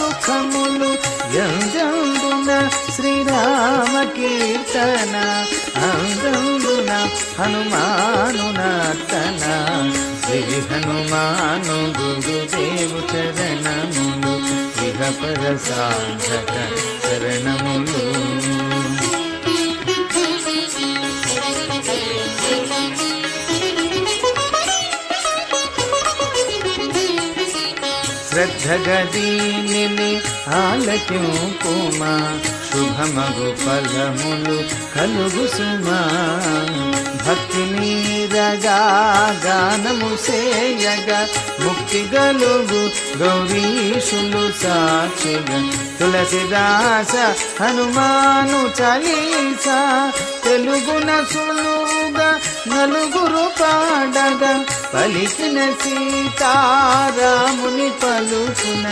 సుఖములు ఎందందున శ్రీరామ కీర్తన అందందున హనుమాను నర్తన శ్రీ హనుమాను గురుదేవు చరణములు ఇహపర సాధక చరణములు. శ్రద్ధగా దీనిని ఆలకింపుమా శుభమగు ఫలములు కలుగు సుమా. భక్తి మీరగా గానము సేయగా ముక్తి గలుగు గౌరీశులు సాక్షిగా. తులసిదాస హనుమాను చాలీసా తెలుగున సులువుగా నలుగురు పాడగా పలికిన సీతారాముని పలుకున